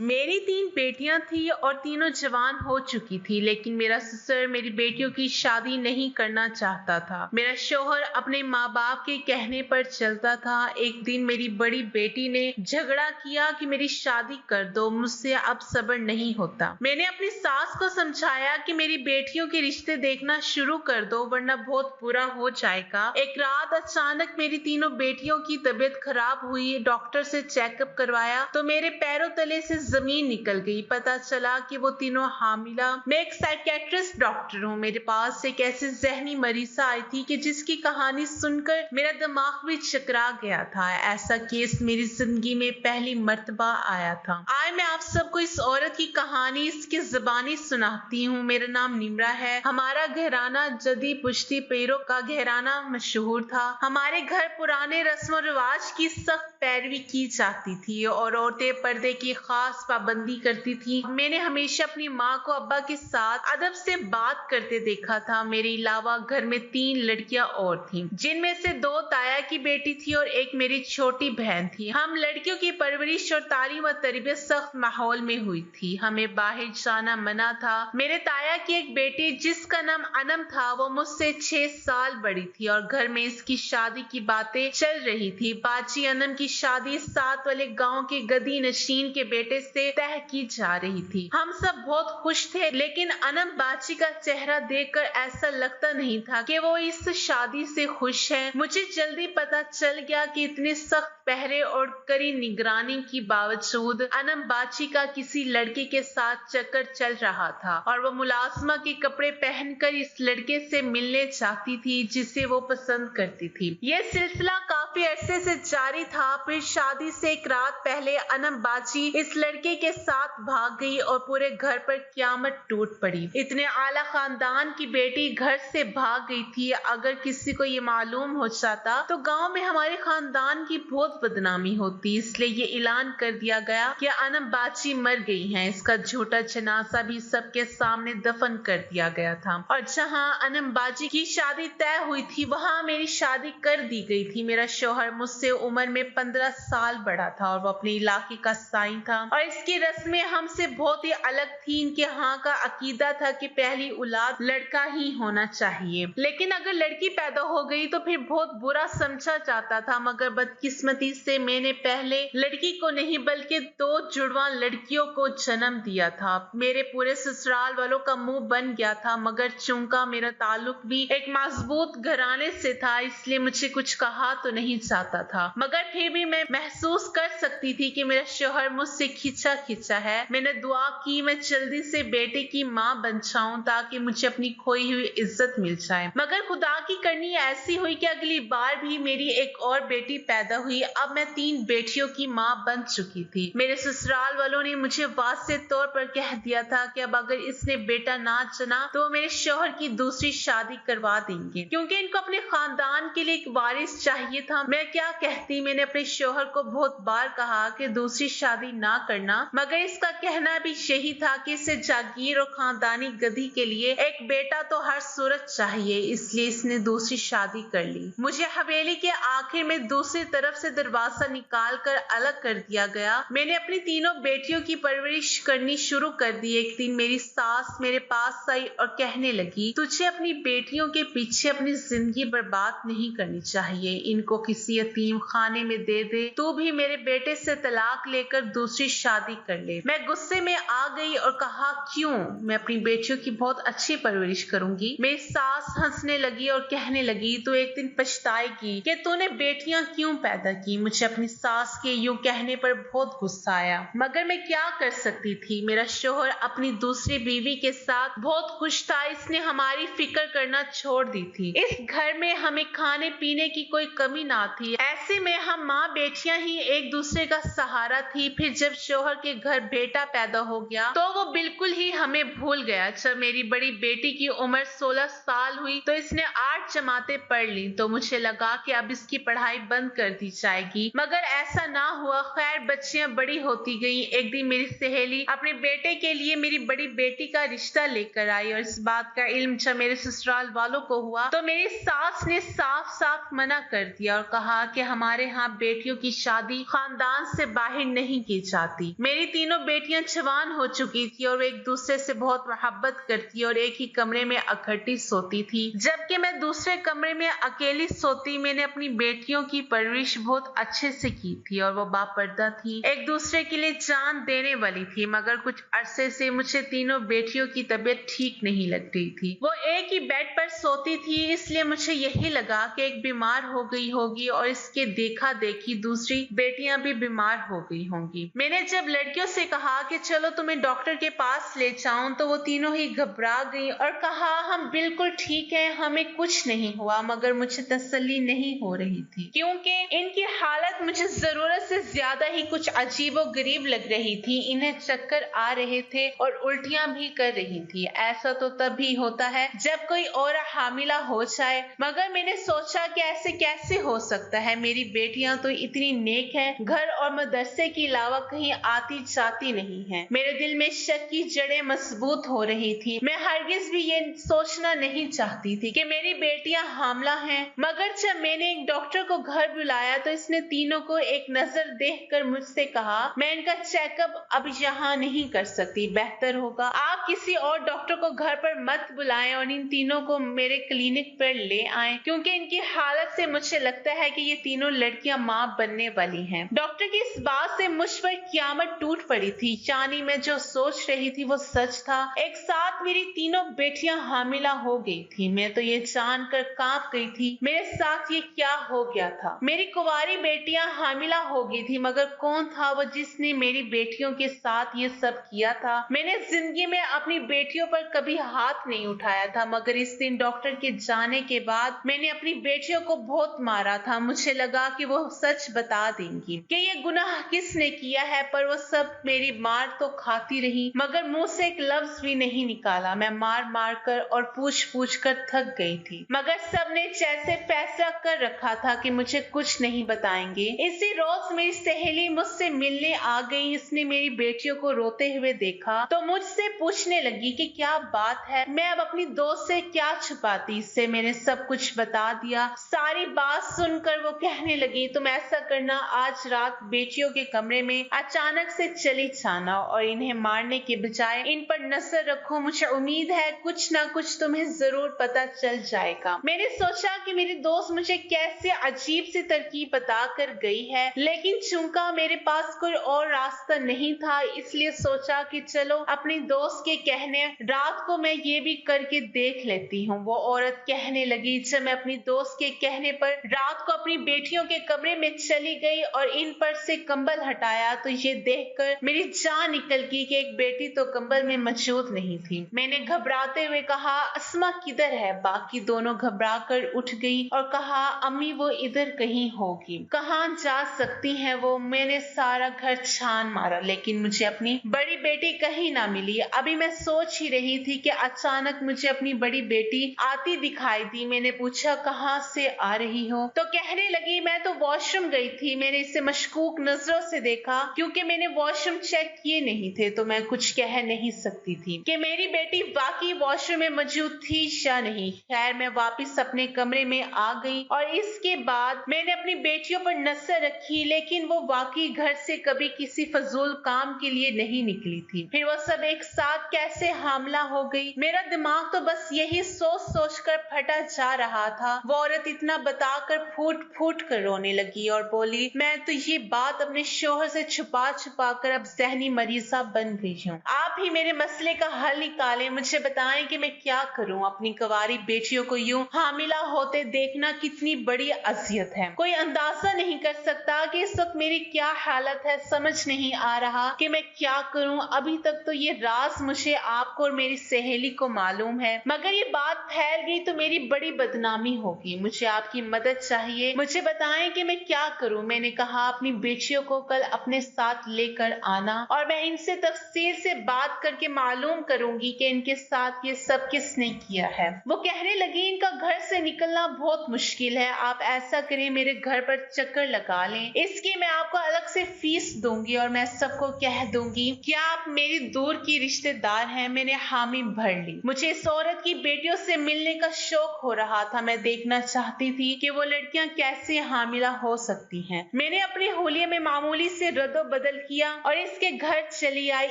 मेरी 3 बेटियां थी और तीनों जवान हो चुकी थी, लेकिन मेरा ससुर मेरी बेटियों की शादी नहीं करना चाहता था। मेरा शौहर अपने माँ बाप के कहने पर चलता था। एक दिन मेरी बड़ी बेटी ने झगड़ा किया कि मेरी शादी कर दो, मुझसे अब सब्र नहीं होता। मैंने अपनी सास को समझाया कि मेरी बेटियों के रिश्ते देखना शुरू कर दो, वरना बहुत बुरा हो जाएगा। एक रात अचानक मेरी तीनों बेटियों की तबीयत खराब हुई। डॉक्टर से चेकअप करवाया तो मेरे पैरों तले से जमीन निकल गई। पता चला कि वो तीनों हामिला। मैं एक साइकियाट्रिस्ट डॉक्टर हूँ। मेरे पास एक ऐसी जहनी मरीजा आई थी कि जिसकी कहानी सुनकर मेरा दिमाग भी चकरा गया था। ऐसा केस मेरी जिंदगी में पहली मर्तबा आया था। आज मैं आप सबको इस औरत की कहानी इसकी जुबानी सुनाती हूँ। मेरा नाम निम्रा है। हमारा घराना जदी पुश्ती पैरों का घराना मशहूर था। हमारे घर पुराने रस्म रिवाज की सख्त पैरवी की जाती थी और औरतें पर्दे की खास पाबंदी करती थी। मैंने हमेशा अपनी माँ को अब्बा के साथ अदब से बात करते देखा था। मेरे अलावा घर में 3 लड़कियां और थीं, जिनमें से 2 ताया की बेटी थी और एक मेरी छोटी बहन थी। हम लड़कियों की परवरिश और तालीम व तरबियत सख्त माहौल में हुई थी। हमें बाहर जाना मना था। मेरे ताया की एक बेटी जिसका नाम अनम था, वो मुझसे 6 साल बड़ी थी और घर में इसकी शादी की बातें चल रही थी। बाची अनम की शादी साथ वाले गांव के गदी नशीन के बेटे से तय की जा रही थी। हम सब बहुत खुश थे, लेकिन अनम बाची का चेहरा देखकर ऐसा लगता नहीं था कि वो इस शादी से खुश है। मुझे जल्दी पता चल गया कि इतने सख्त पहरे और कड़ी निगरानी के बावजूद अनम बाची का किसी लड़के के साथ चक्कर चल रहा था और वो मुलाजमा के कपड़े पहनकर इस लड़के से मिलने चाहती थी जिसे वो पसंद करती थी। ये सिलसिला काफी अरसे से जारी था। फिर शादी से एक रात पहले अनम बाची इस लड़के के साथ भाग गई और पूरे घर पर क़यामत टूट पड़ी। इतने आला खानदान की बेटी घर से भाग गई थी। अगर किसी को ये मालूम हो जाता तो गांव में हमारे खानदान की बहुत बदनामी होती, इसलिए ये ऐलान कर दिया गया कि अनम बाची मर गई हैं। इसका झूठा जनाजा भी सबके सामने दफन कर दिया गया था और जहां अनम बाजी की शादी तय हुई थी, वहां मेरी शादी कर दी गई थी। मेरा शौहर मुझसे उम्र में 15 साल बड़ा था और वो अपने इलाके का साईं था और इसकी रस्में हमसे बहुत ही अलग थी। इनके यहाँ का अकीदा था कि पहली औलाद लड़का ही होना चाहिए, लेकिन अगर लड़की पैदा हो गई तो फिर बहुत बुरा समझा जाता था। मगर बदकिस्मती से मैंने पहले लड़की को नहीं बल्कि 2 जुड़वा लड़कियों को जन्म दिया था। मेरे पूरे ससुराल वालों का मुंह बन गया था, मगर चूंकि मेरा ताल्लुक भी एक मजबूत घराने से था, इसलिए मुझे कुछ कहा तो नहीं जाता था। मगर फिर भी मैं महसूस कर सकती थी कि मेरा शौहर मुझसे खिंचा खिंचा है। मैंने दुआ की मैं जल्दी से बेटे की माँ बन जाऊं ताकि मुझे अपनी खोई हुई इज्जत मिल जाए। मगर खुदा की करनी ऐसी हुई कि अगली बार भी मेरी एक और बेटी पैदा हुई। अब मैं 3 बेटियों की माँ बन चुकी थी। मेरे ससुराल वालों ने मुझे वाज़े तौर पर कह दिया था कि अब अगर इसने बेटा ना चुना तो मेरे शौहर की दूसरी शादी करवा देंगे, क्योंकि इनको अपने खानदान के लिए एक वारिस चाहिए था। मैं क्या कहती, मैंने अपने शौहर को बहुत बार कहा कि दूसरी शादी ना करना, मगर इसका कहना भी यही था कि इसे जागीर और खानदानी गद्दी के लिए एक बेटा तो हर सूरत चाहिए, इसलिए इसने दूसरी शादी कर ली। मुझे हवेली के आखिर में दूसरी तरफ से दरवाजा निकाल कर अलग कर दिया गया। मैंने अपनी तीनों बेटियों की परवरिश करनी शुरू कर दी। एक दिन मेरी सास मेरे पास आई और कहने लगी, तुझे अपनी बेटियों के पीछे अपनी जिंदगी बर्बाद नहीं करनी चाहिए, इनको किसी यतीम खाने में दे दे। तू भी मेरे बेटे से तलाक लेकर दूसरी शादी कर ले। मैं गुस्से में आ गई और कहा, क्यों? मैं अपनी बेटियों की बहुत अच्छी परवरिश करूंगी। मेरी सास हंसने लगी और कहने लगी, तू एक दिन पछताएगी कि तूने बेटियां क्यों पैदा की। मुझे अपनी सास के यूं कहने पर बहुत गुस्सा आया, मगर मैं क्या कर सकती थी। मेरा शौहर अपनी दूसरी बीवी के साथ बहुत खुश था। इसने हमारी फिक्र करना छोड़ दी थी। इस घर में हमें खाने पीने की कोई कमी ना थी। ऐसे में हम माँ बेटियां ही एक दूसरे का सहारा थी। फिर जब शौहर के घर बेटा पैदा हो गया तो वो बिल्कुल ही हमें भूल गया। जब मेरी बड़ी बेटी की उम्र 16 साल हुई तो इसने 8 जमातें पढ़ ली, तो मुझे लगा कि अब इसकी पढ़ाई बंद कर दी जाएगी, मगर ऐसा ना हुआ। खैर, बच्चियां बड़ी होती गईं। एक दिन मेरी सहेली अपने बेटे के लिए मेरी बड़ी बेटी का रिश्ता लेकर आई और इस बात का इल्म जब मेरे ससुराल वालों को हुआ तो मेरी सास ने साफ साफ मना कर दिया और कहा कि हमारे यहाँ बेटियों की शादी खानदान से बाहर नहीं की जाती। मेरी तीनों बेटियां जवान हो चुकी थी और वे एक दूसरे से बहुत मोहब्बत करती और एक ही कमरे में इकट्ठी सोती थी, जबकि मैं दूसरे कमरे में अकेली सोती। मैंने अपनी बेटियों की परवरिश बहुत अच्छे से की थी और वो बापर्दा थी, एक दूसरे के लिए जान देने वाली थी। मगर कुछ अरसे से मुझे तीनों बेटियों की तबीयत ठीक नहीं लग रही थी। वो एक ही बेड पर सोती थी, इसलिए मुझे यही लगा कि एक बीमार हो गई होगी और इसके देखा देखी दूसरी बेटियां भी बीमार हो गई होंगी। मैंने जब लड़कियों से कहा कि चलो तुम्हें डॉक्टर के पास ले जाऊं, तो वो तीनों ही घबरा गई और कहा हम बिल्कुल ठीक हैं, हमें कुछ नहीं हुआ। मगर मुझे तसल्ली नहीं हो रही थी, क्योंकि इनकी हालत मुझे जरूरत से ज्यादा ही कुछ अजीबो गरीब लग रही थी। इन्हें चक्कर आ रहे थे और उल्टियां भी कर रही थी। ऐसा तो तब भी होता है जब कोई और हामिला हो जाए। मगर मैंने सोचा कि ऐसे कैसे हो सकता है, मेरी बेटियां तो इतनी नेक हैं, घर और मदरसे के अलावा कहीं आती जाती नहीं है। मेरे दिल में शक की जड़ें मजबूत हो रही थी। मैं हरगिज भी ये सोचना नहीं चाहती थी कि मेरी बेटियां हामला हैं। मगर जब मैंने एक डॉक्टर को घर बुलाया तो इसने तीनों को एक नजर देखकर मुझसे कहा, मैं इनका चेकअप अब यहाँ नहीं कर सकती, बेहतर होगा आप किसी और डॉक्टर को घर पर मत बुलाएं और इन तीनों को मेरे क्लिनिक पर ले आएं, क्योंकि इनकी हालत से मुझे लगता है कि ये तीनों लड़कियां मां बनने वाली हैं। डॉक्टर की इस बात से मुझ पर क़यामत टूट पड़ी थी। यानी मैं जो सोच रही थी वो सच था। एक साथ मेरी तीनों बेटियां हामिला हो गई थी। मैं तो ये जानकर कांप गई थी मेरे साथ ये क्या हो गया था। मेरी कुंवारी बेटियां हामिला हो गई थी, मगर कौन था वो जिसने मेरी बेटियों के साथ ये सब किया था। मैंने जिंदगी में अपनी बेटियों पर कभी हाथ नहीं उठाया था, मगर इस दिन डॉक्टर के जाने के बाद मैंने अपनी बेटियों को बहुत मारा था। मुझे लगा कि वो सच बता देंगी कि ये गुनाह किसने किया है, पर वो सब मेरी मार तो खाती रही, मगर मुंह से एक लफ्ज भी नहीं निकाला। मैं मार मार कर और पूछ पूछ कर थक गई थी, मगर सबने जैसे फैसला कर रखा था कि मुझे कुछ नहीं बताएंगे। इसी रोज मेरी सहेली मुझसे मिलने आ गई। इसने मेरी बेटियों को रोते हुए देखा तो मुझसे पूछने लगी कि क्या बात है। मैं अब अपनी दोस्त से क्या छुपाती, इससे मैंने सब कुछ बता दिया। सारी बात सुनकर वो कहने लगी, तुम ऐसा करना, आज रात बेटियों के कमरे में अचानक से चली जाना और इन्हें मारने के बजाय इन पर नजर रखो। मुझे उम्मीद है कुछ ना कुछ तुम्हें जरूर पता चल जाएगा। मैंने सोचा कि मेरी दोस्त मुझे कैसे अजीब सी तरकीब बता कर गई है, लेकिन चूंकि मेरे पास कोई और रास्ता नहीं था, इसलिए सोचा कि चलो अपनी दोस्त के कहने रात को मैं ये भी करके देख लेती हूँ। वो औरत कहने लगी, जब मैं अपनी दोस्त के कहने पर रात को अपनी बेटियों के कमरे में चली गई और इन पर से कंबल हटाया तो ये देखकर मेरी जान निकल गई कि एक बेटी तो कंबल में मौजूद नहीं थी। मैंने घबराते हुए कहा, अस्मा किधर है? बाकी दोनों घबरा कर उठ गई और कहा, अम्मी वो इधर कहीं होगी। कहाँ जा सकती है वो? मैंने सारा घर छान मारा, लेकिन मुझे अपनी बड़ी बेटी कहीं ना मिली। अभी मैं सोच ही रही थी कि अचानक मुझे अपनी बड़ी बेटी आती दिखाई दी। मैंने पूछा, कहाँ से आ रही हो? तो कहने लगी, मैं तो वॉशरूम गई थी। मैंने इसे मशकूक नजरों से देखा, क्योंकि मैंने वॉशरूम चेक किए नहीं थे तो मैं कुछ कह नहीं सकती थी कि मेरी बेटी वाकई वॉशरूम में मौजूद थी या नहीं। खैर मैं वापस अपने कमरे में आ गई और इसके बाद मैंने अपनी बेटियों पर नजर रखी, लेकिन वो वाकई घर से कभी किसी फजूल काम के लिए नहीं निकली थी। फिर वो सब एक साथ कैसे हामला हो गई? मेरा दिमाग तो बस यही सोच सोच कर फटा जा रहा था। वो औरत इतना बताकर फूट फूट कर रोने लगी और बोली, मैं तो ये बात अपने शोहर से छुपा छुपा कर अब जहनी मरीजा बन गई हूँ। आप ही मेरे मसले का हल निकालें, मुझे बताएं कि मैं क्या करूँ। अपनी कुंवारी बेटियों को यूं हामिला होते देखना कितनी बड़ी अजियत है। कोई अंदाजा नहीं कर सकता कि इस वक्त मेरी क्या हालत है। समझ नहीं आ रहा कि मैं क्या करूँ। अभी तक तो ये राज मुझे, आपको और मेरी सहेली को मालूम है, मगर ये बात फैल गई तो मेरी बड़ी बदनामी होगी। मुझे आपकी मदद चाहिए, मुझे बताएं कि मैं क्या करूं। मैंने कहा, अपनी बेटियों को कल अपने साथ लेकर आना और मैं इनसे तफसील से बात बात करके मालूम करूंगी कि इनके साथ ये सब किसने किया है। वो कहने लगी, इनका घर से निकलना बहुत मुश्किल है, आप ऐसा करें मेरे घर पर चक्कर लगा लें, इसकी मैं आपको अलग से फीस दूंगी और मैं सबको कह दूंगी कि आप मेरी दूर की रिश्तेदार हैं। मैंने हामी भर ली। मुझे इस औरत की बेटियों से मिलने का शौक हो रहा था। मैं देखना चाहती थी कि वो लड़कियां कैसे हामिला हो सकती हैं। मैंने अपने होलिये में मामूली से रद्दो बदल किया और इसके घर चली आई।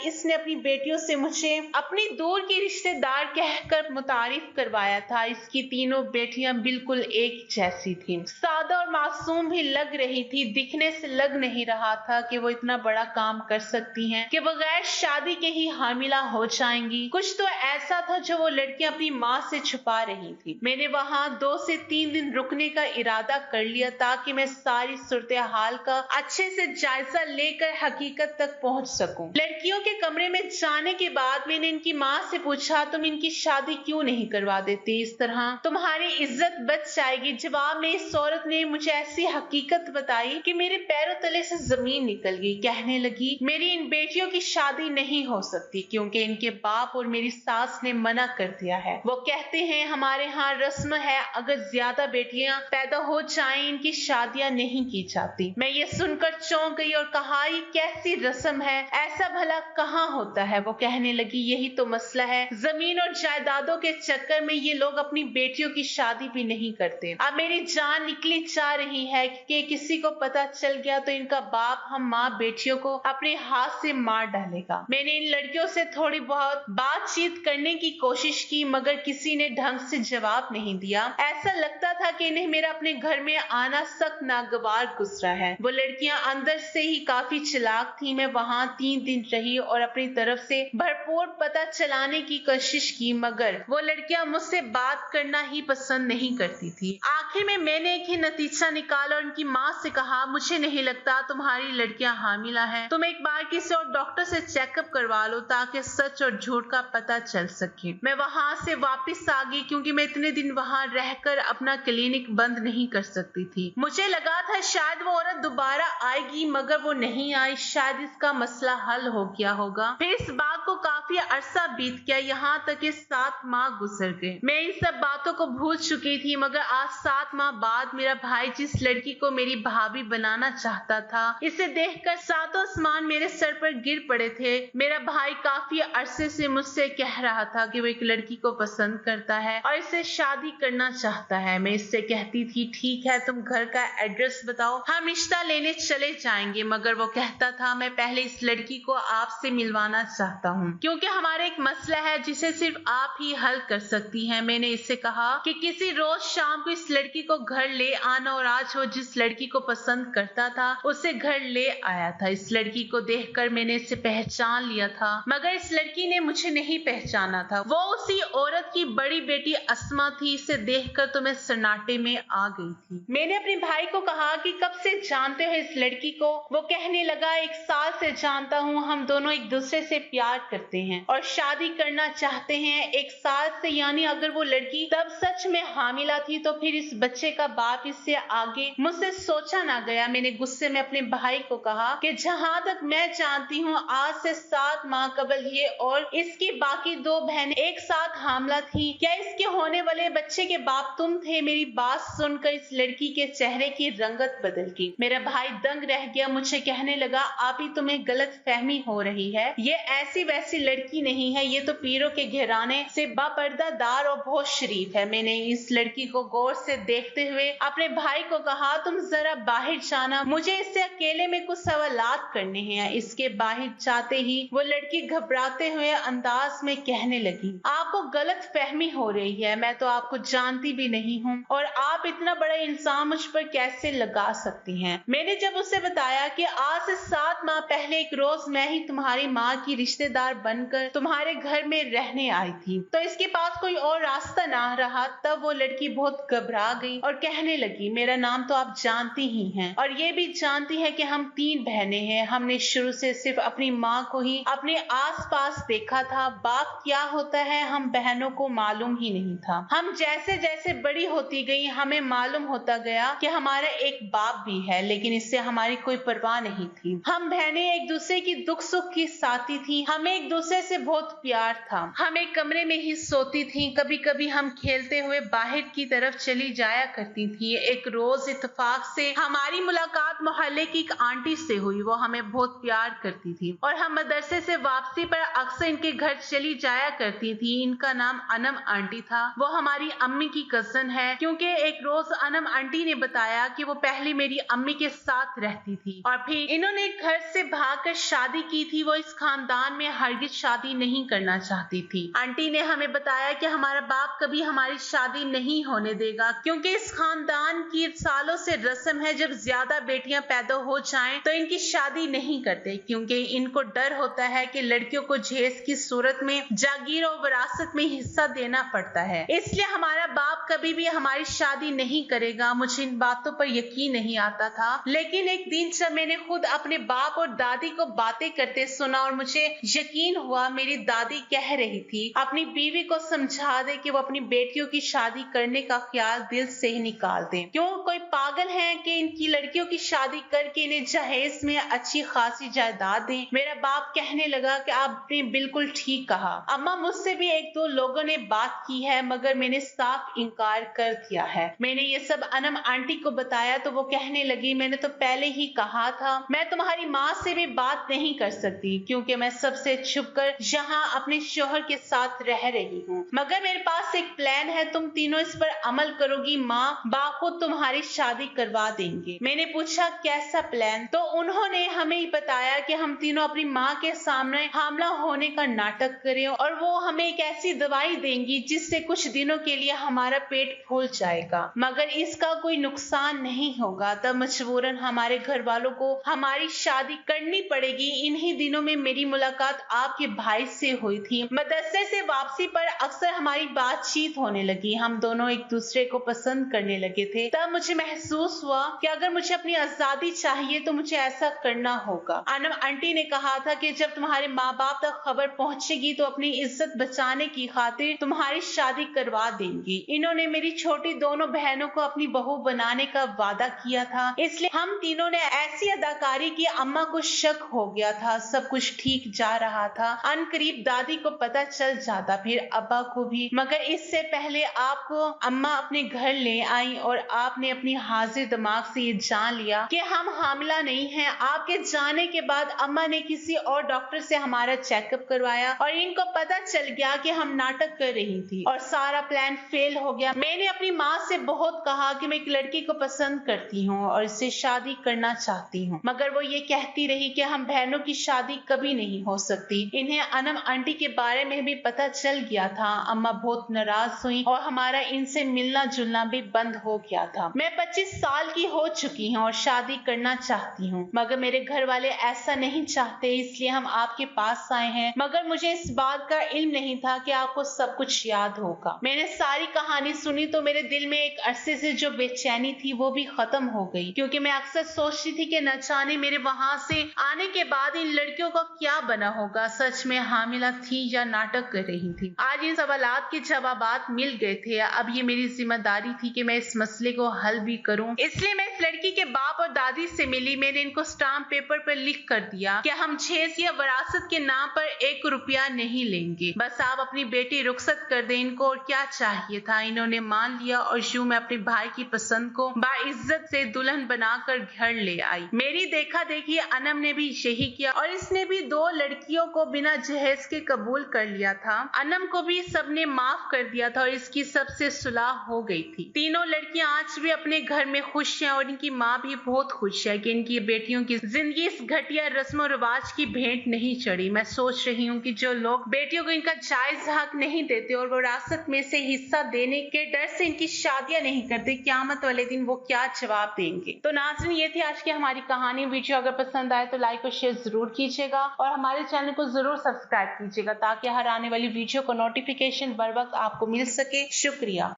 इसने अपनी बेटियों से मुझे अपनी दूर की रिश्तेदार कहकर मुतारिफ करवाया था। इसकी तीनों बेटियां बिल्कुल एक जैसी थीं, सादा और मासूम भी लग रही थी। दिखने से लग नहीं रहा था कि वो इतना बड़ा काम कर सकती हैं कि बगैर शादी के ही हामिला हो जाएंगी। कुछ तो ऐसा था जो वो लड़कियां अपनी माँ से छुपा रही थी। मैंने वहां 2 से 3 दिन रुकने का इरादा कर लिया ताकि मैं सारी सूरत हाल का अच्छे से जायजा लेकर हकीकत तक पहुंच सकूं। लड़कियों के कमरे में जाने के बाद मैंने इनकी माँ से पूछा, तुम इनकी शादी क्यों नहीं करवा देती? इस तरह तुम्हारी इज्जत बच जाएगी। जवाब में इस औरत ने मुझे ऐसी हकीकत बताई कि मेरे पैरों तले से जमीन निकल गई। कहने लगी, मेरी इन बेटियों की शादी नहीं हो सकती क्योंकि इनके बाप और मेरी सास ने मना कर दिया है। वो कहते हैं हमारे यहाँ रस्म है, अगर ज्यादा बेटियां पैदा हो जाएं इनकी शादियां नहीं की जाती। मैं ये सुनकर चौंक गई और कहा, ये कैसी रस्म है, ऐसा भला कहाँ होता है? वो कहने लगी, यही तो मसला है, जमीन और जायदादों के चक्कर में ये लोग अपनी बेटियों की शादी भी नहीं करते। अब मेरी जान निकली जा रही है कि किसी को पता चल गया तो इनका बाप हम माँ बेटियों को अपने हाथ से मार डालेगा। मैंने इन लड़कियों से थोड़ी बहुत बातचीत करने की कोशिश की मगर किसी ने ढंग से जवाब नहीं दिया। ऐसा लगता था कि इन्हें मेरा अपने घर में आना सख्त नागवार गुजरा है। वो लड़कियां अंदर से ही काफी चालाक थी। मैं वहाँ 3 दिन रही और अपनी तरफ से भरपूर पता चलाने की कोशिश की मगर वो लड़कियां मुझसे बात करना ही पसंद नहीं करती थी। आखिर में मैंने एक ही नतीजा निकाला और उनकी माँ से कहा, मुझे नहीं लगता तुम्हारी लड़कियां हामिला है। तुम एक बार किसी और डॉक्टर से चेकअप करवा लो ताकि सच और झूठ का पता चल सके। मैं वहां से वापस आ गई क्योंकि मैं इतने दिन वहां रहकर अपना क्लिनिक बंद नहीं कर सकती थी। मुझे लगा था शायद वो औरत दोबारा आएगी मगर वो नहीं आई। शायद इसका मसला हल हो गया होगा। फिर इस बात को काफी अरसा बीत गया, यहाँ तक कि 7 माह गुजर गए। मैं इन सब बातों को भूल चुकी थी मगर आज 7 माह बाद मेरा भाई जिस लड़की को मेरी भाभी बनाना चाहता था, इसे देखकर सातों आसमान मेरे सर पर गिर पड़े थे। मेरा भाई काफी अरसे से मुझसे कह रहा था कि वो एक लड़की को पसंद करता है और इससे शादी करना चाहता है। मैं इससे कहती थी, ठीक है तुम घर का एड्रेस बताओ, हम रिश्ता लेने चले जाएंगे। मगर वो कहता था, मैं पहले इस लड़की को आपसे मिलवाना चाहता हूँ क्योंकि हमारा एक मसला है जिसे सिर्फ आप ही हल कर सकती हैं। मैंने इससे कहा कि किसी रोज शाम को इस लड़की को घर ले आना और आज वो जिस लड़की को पसंद करता था उसे घर ले आया था। इस लड़की को देखकर मैंने इसे पहचान लिया था मगर इस लड़की ने मुझे नहीं पहचाना था। वो उसी औरत की बड़ी बेटी अस्मा थी। इसे देखकर तो मैं सन्नाटे में आ गई थी। मैंने अपने भाई को कहा कि कब से जानते हो इस लड़की को? वो कहने लगा, 1 साल से जानता हूँ। हम दोनों एक दूसरे से प्यार करते हैं और शादी करना चाहते हैं। 1 साल से, यानी अगर वो लड़की तब सच में हामिला थी तो फिर इस बच्चे का बाप इससे आगे मुझसे सोचा ना गया। मैंने गुस्से में अपने भाई को कहा कि जहाँ तक मैं जानती हूँ आज से 7 माह कबल ये और इसकी बाकी 2 बहनें एक साथ हामिला थी। क्या इसके होने वाले बच्चे के बाप तुम थे? मेरी बात सुनकर इस लड़की के चेहरे की रंगत बदल गई। मेरा भाई दंग रह गया। मुझे कहने लगा, आप ही तुम्हें गलत फहमी हो रही है, ये ऐसी वैसी लड़की नहीं है, ये तो पीरों के घराने से बापर्दादार और बहुत शरीफ है। मैंने इस लड़की को गौर से देखते हुए अपने भाई को कहा, तुम जरा बाहर जाना, मुझे इससे अकेले में कुछ सवालात करने हैं। इसके बाहर जाते ही वो लड़की घबराते हुए अंदाज में कहने लगी, आपको गलत फहमी हो रही है, मैं तो आपको जानती भी नहीं हूँ और आप इतना बड़ा इल्जाम मुझ पर कैसे लगा सकती हैं। मैंने जब उसे बताया कि आज से 7 माह पहले एक रोज मैं ही तुम्हारी माँ की रिश्तेदार बनकर तुम्हारे घर में रहने आई थी तो इसके पास कोई और रास्ता ना रहा, तब वो लड़की बहुत घबरा गई और कहने लगी, मेरा नाम तो आप जानती ही हैं और ये भी जानती है कि हम 3 बहनें हैं। हमने शुरू से सिर्फ अपनी माँ को ही अपने आसपास देखा था। बाप क्या होता है हम बहनों को मालूम ही नहीं था। हम जैसे जैसे बड़ी होती गई हमें मालूम होता गया कि हमारा एक बाप भी है, लेकिन इससे हमारी कोई परवाह नहीं थी। हम बहनें एक दूसरे की दुख सुख की साथी थी। हमें एक दूसरे दूसरे से बहुत प्यार था। हम एक कमरे में ही सोती थीं, कभी कभी हम खेलते हुए बाहर की तरफ चली जाया करती थी। एक रोज इत्तेफाक से हमारी मुलाकात मोहल्ले की एक आंटी से हुई। वो हमें बहुत प्यार करती थी और हम मदरसे से वापसी पर अक्सर इनके घर चली जाया करती थी। इनका नाम अनम आंटी था। वो हमारी अम्मी की कजन है, क्योंकि एक रोज अनम आंटी ने बताया कि वो पहले मेरी अम्मी के साथ रहती थी और फिर इन्होंने घर से भागकर शादी की थी। वो इस खानदान में हरगिज शादी नहीं करना चाहती थी। आंटी ने हमें बताया कि हमारा बाप कभी हमारी शादी नहीं होने देगा, क्योंकि इस खानदान की सालों से रस्म है जब ज्यादा बेटियां पैदा हो जाएं तो इनकी शादी नहीं करते, क्योंकि इनको डर होता है कि लड़कियों को जहेज की सूरत में जागीर और विरासत में हिस्सा देना पड़ता है। इसलिए हमारा बाप कभी भी हमारी शादी नहीं करेगा। मुझे इन बातों पर यकीन नहीं आता था, लेकिन एक दिन जब मैंने खुद अपने बाप और दादी को बातें करते सुना और मुझे यकीन हुआ, मेरी दादी कह रही थी अपनी बीवी को समझा दे कि वो अपनी बेटियों की शादी करने का ख्याल दिल से ही निकाल दे। क्यों कोई पागल है कि इनकी लड़कियों की शादी करके इन्हें जहेज में अच्छी खासी जायदाद दें। मेरा बाप कहने लगा कि आपने बिल्कुल ठीक कहा अम्मा, मुझसे भी एक दो लोगों ने बात की है, मगर मैंने साफ इनकार कर दिया है। मैंने ये सब अनम आंटी को बताया तो वो कहने लगी, मैंने तो पहले ही कहा था मैं तुम्हारी माँ से भी बात नहीं कर सकती, क्योंकि मैं सबसे छुपकर यहाँ अपने शोहर के साथ रह रही हूँ। मगर मेरे पास एक प्लान है, तुम तीनों इस पर अमल करोगी, माँ बाप खुद तुम्हारी शादी करवा देंगे। मैंने पूछा कैसा प्लान? तो उन्होंने हमें बताया कि हम तीनों अपनी माँ के सामने हामला होने का नाटक करें और वो हमें एक ऐसी दवाई देंगी जिससे कुछ दिनों के लिए हमारा पेट फूल जाएगा, मगर इसका कोई नुकसान नहीं होगा। तब मजबूरन हमारे घर वालों को हमारी शादी करनी पड़ेगी। इन्हीं दिनों में मेरी मुलाकात आपके भाई से हुई थी। मदरसे से वापसी पर अक्सर हमारी बातचीत होने लगी। हम दोनों एक दूसरे को पसंद करने लगे थे। तब मुझे महसूस हुआ कि अगर मुझे अपनी आजादी चाहिए तो मुझे ऐसा करना होगा। अनम आंटी ने कहा था कि जब तुम्हारे माँ बाप तक खबर पहुंचेगी तो अपनी इज्जत बचाने की खातिर तुम्हारी शादी करवा देंगी। इन्होंने मेरी छोटी दोनों बहनों को अपनी बहू बनाने का वादा किया था, इसलिए हम तीनों ने ऐसी अदाकारी की अम्मा को शक हो गया था। सब कुछ ठीक जा रहा था। अनकरीब दादी को पता चल जाता, फिर अब्बा को भी, मगर इससे पहले आपको अम्मा अपने घर ले आई और आपने अपनी हाजिर दिमाग से ये जान लिया कि हम हामिला नहीं हैं। आपके जाने के बाद अम्मा ने किसी और डॉक्टर से हमारा चेकअप करवाया और इनको पता चल गया कि हम नाटक कर रही थी और सारा प्लान फेल हो गया। मैंने अपनी माँ से बहुत कहा कि मैं एक लड़की को पसंद करती हूँ और इससे शादी करना चाहती हूँ, मगर वो ये कहती रही कि हम बहनों की शादी कभी नहीं हो सकती। इन्हें अनम आंटी के बारे में भी पता चल गया था। अम्मा बहुत नाराज हुई और हमारा इनसे मिलना जुलना भी बंद हो गया था। मैं 25 साल की हो चुकी हूँ और शादी करना चाहती हूँ, मगर मेरे घर वाले ऐसा नहीं चाहते, इसलिए हम आपके पास आए हैं। मगर मुझे इस बात का इल्म नहीं था कि आपको सब कुछ याद होगा। मैंने सारी कहानी सुनी तो मेरे दिल में एक अरसे से जो बेचैनी थी वो भी खत्म हो गई, क्योंकि मैं अक्सर सोचती थी कि न जाने मेरे वहां से आने के बाद इन लड़कियों का क्या बना होगा, सच में हामिला थी या नाटक कर रही थी। आज इन सवालात के जवाबात मिल गए थे। अब ये मेरी जिम्मेदारी थी कि मैं इस मसले को हल भी करूं। इसलिए मैं इस लड़की के बाप और दादी से मिली। मैंने इनको स्टाम्प पेपर पर लिख कर दिया कि हम जहेज या विरासत के नाम पर 1 रुपया नहीं लेंगे, बस आप अपनी बेटी रुखसत कर दें। इनको और क्या चाहिए था। इन्होंने मान लिया और यूं मैं अपने भाई की पसंद को बाइज्जत से दुल्हन बनाकर घर ले आई। मेरी देखा देखी अनम ने भी यही किया और इसने भी 2 लड़कियों को बिना जहेज के कबूल कर लिया था। अनम को भी सबने माफ कर दिया था और इसकी सबसे सुलह हो गई थी। तीनों लड़कियां आज भी अपने घर में खुश हैं और इनकी माँ भी बहुत खुश है कि इनकी बेटियों की जिंदगी इस घटिया रस्म और रिवाज की भेंट नहीं चढ़ी। मैं सोच रही हूँ कि जो लोग बेटियों को इनका जायज हक नहीं देते और विरासत में से हिस्सा देने के डर से इनकी शादियां नहीं करते, क़यामत वाले दिन वो क्या जवाब देंगे। तो नाज़रीन, ये थी आज की हमारी कहानी। वीडियो अगर पसंद आए तो लाइक और शेयर जरूर कीजिएगा और हमारे चैनल को जरूर सब्सक्राइब कीजिएगा ताकि हर आने वाली वीडियो को नोटिफिकेशन बर वक्त आपको मिल सके। शुक्रिया।